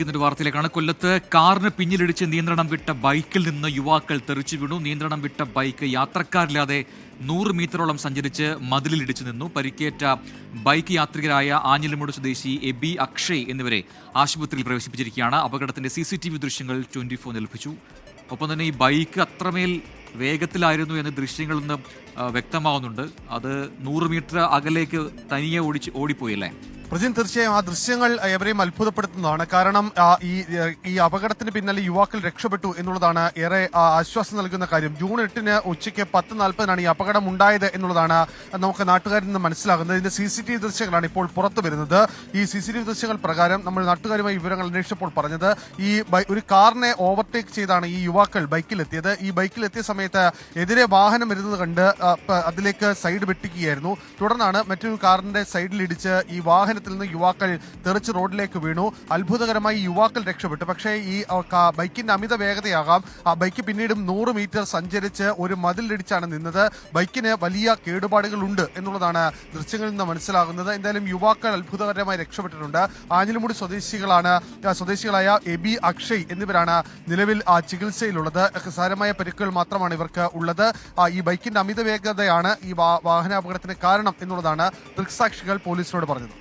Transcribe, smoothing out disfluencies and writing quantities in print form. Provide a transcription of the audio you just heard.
ഒരു വാർത്തയിലേക്കാണ്. കൊല്ലത്ത് കാറിന് പിന്നിലിടിച്ച് നിയന്ത്രണം വിട്ട ബൈക്കിൽ നിന്ന് യുവാക്കൾ തെറിച്ചു വീണു. നിയന്ത്രണം വിട്ട ബൈക്ക് യാത്രക്കാരില്ലാതെ 100 മീറ്ററോളം സഞ്ചരിച്ച് മതിലിടിച്ചു നിന്നു. പരിക്കേറ്റ ബൈക്ക് യാത്രികരായ ആഞ്ഞിലിമൂട് സ്വദേശി എബി, അക്ഷയ് എന്നിവരെ ആശുപത്രിയിൽ പ്രവേശിപ്പിച്ചിരിക്കുകയാണ്. അപകടത്തിന്റെ CCTV ദൃശ്യങ്ങൾ 24 ലഭിച്ചു. ഒപ്പം തന്നെ ഈ ബൈക്ക് അത്രമേൽ വേഗത്തിലായിരുന്നു എന്ന് ദൃശ്യങ്ങളിൽ നിന്ന് വ്യക്തമാവുന്നുണ്ട്. അത് 100 മീറ്റർ അകലേക്ക് തനിയെ ഓടിപ്പോയല്ലേ? പ്രജിൻ, തീർച്ചയായും ആ ദൃശ്യങ്ങൾ എവരെയും അത്ഭുതപ്പെടുത്തുന്നതാണ്. കാരണം ഈ അപകടത്തിന് പിന്നാലെ യുവാക്കൾ രക്ഷപ്പെട്ടു എന്നുള്ളതാണ് ഏറെ ആശ്വാസം നൽകുന്ന കാര്യം. ജൂൺ 8 ഉച്ചയ്ക്ക് 10:40 ഈ അപകടം ഉണ്ടായത് എന്നുള്ളതാണ് നമുക്ക് നാട്ടുകാരിൽ നിന്ന് മനസ്സിലാകുന്നത്. ഇതിന്റെ CCTV ദൃശ്യങ്ങളാണ് ഇപ്പോൾ പുറത്തു വരുന്നത്. ഈ CCTV ദൃശ്യങ്ങൾ പ്രകാരം നമ്മൾ നാട്ടുകാരുമായി വിവരങ്ങൾ അന്വേഷിച്ചപ്പോൾ പറഞ്ഞത്, ഈ ഒരു കാറിനെ ഓവർടേക്ക് ചെയ്താണ് ഈ യുവാക്കൾ ബൈക്കിലെത്തിയത്. ഈ ബൈക്കിലെത്തിയ സമയത്ത് എതിരെ വാഹനം വരുന്നത് കണ്ട് അതിലേക്ക് സൈഡ് വെട്ടിക്കുകയായിരുന്നു. തുടർന്നാണ് മറ്റൊരു കാറിന്റെ സൈഡിലിടിച്ച് ഈ വാഹനത്തിൽ നിന്ന് യുവാക്കൾ തെറിച്ച് റോഡിലേക്ക് വീണു. അത്ഭുതകരമായി യുവാക്കൾ രക്ഷപ്പെട്ടു. പക്ഷേ ഈ ബൈക്കിന്റെ അമിത വേഗതയാകാം ആ ബൈക്ക് പിന്നീടും 100 മീറ്റർ സഞ്ചരിച്ച് ഒരു മതിലിടിച്ചാണ് നിന്നത്. ബൈക്കിന് വലിയ കേടുപാടുകൾ ഉണ്ട് എന്നുള്ളതാണ് ദൃശ്യങ്ങളിൽ നിന്ന് മനസ്സിലാകുന്നത്. എന്തായാലും യുവാക്കൾ അത്ഭുതകരമായി രക്ഷപ്പെട്ടിട്ടുണ്ട്. ആഞ്ഞിലിമൂട് സ്വദേശികളായ എബി, അക്ഷയ് എന്നിവരാണ് നിലവിൽ ചികിത്സയിലുള്ളത്. സാരമായ പരിക്കുകൾ മാത്രമാണ് ഇവർക്ക് ഉള്ളത്. ഈ ബൈക്കിന്റെ അമിത വേഗതയാണ് ഈ വാഹനാപകടത്തിന് കാരണം എന്നുള്ളതാണ് ദൃക്സാക്ഷികൾ പോലീസിനോട് പറഞ്ഞത്.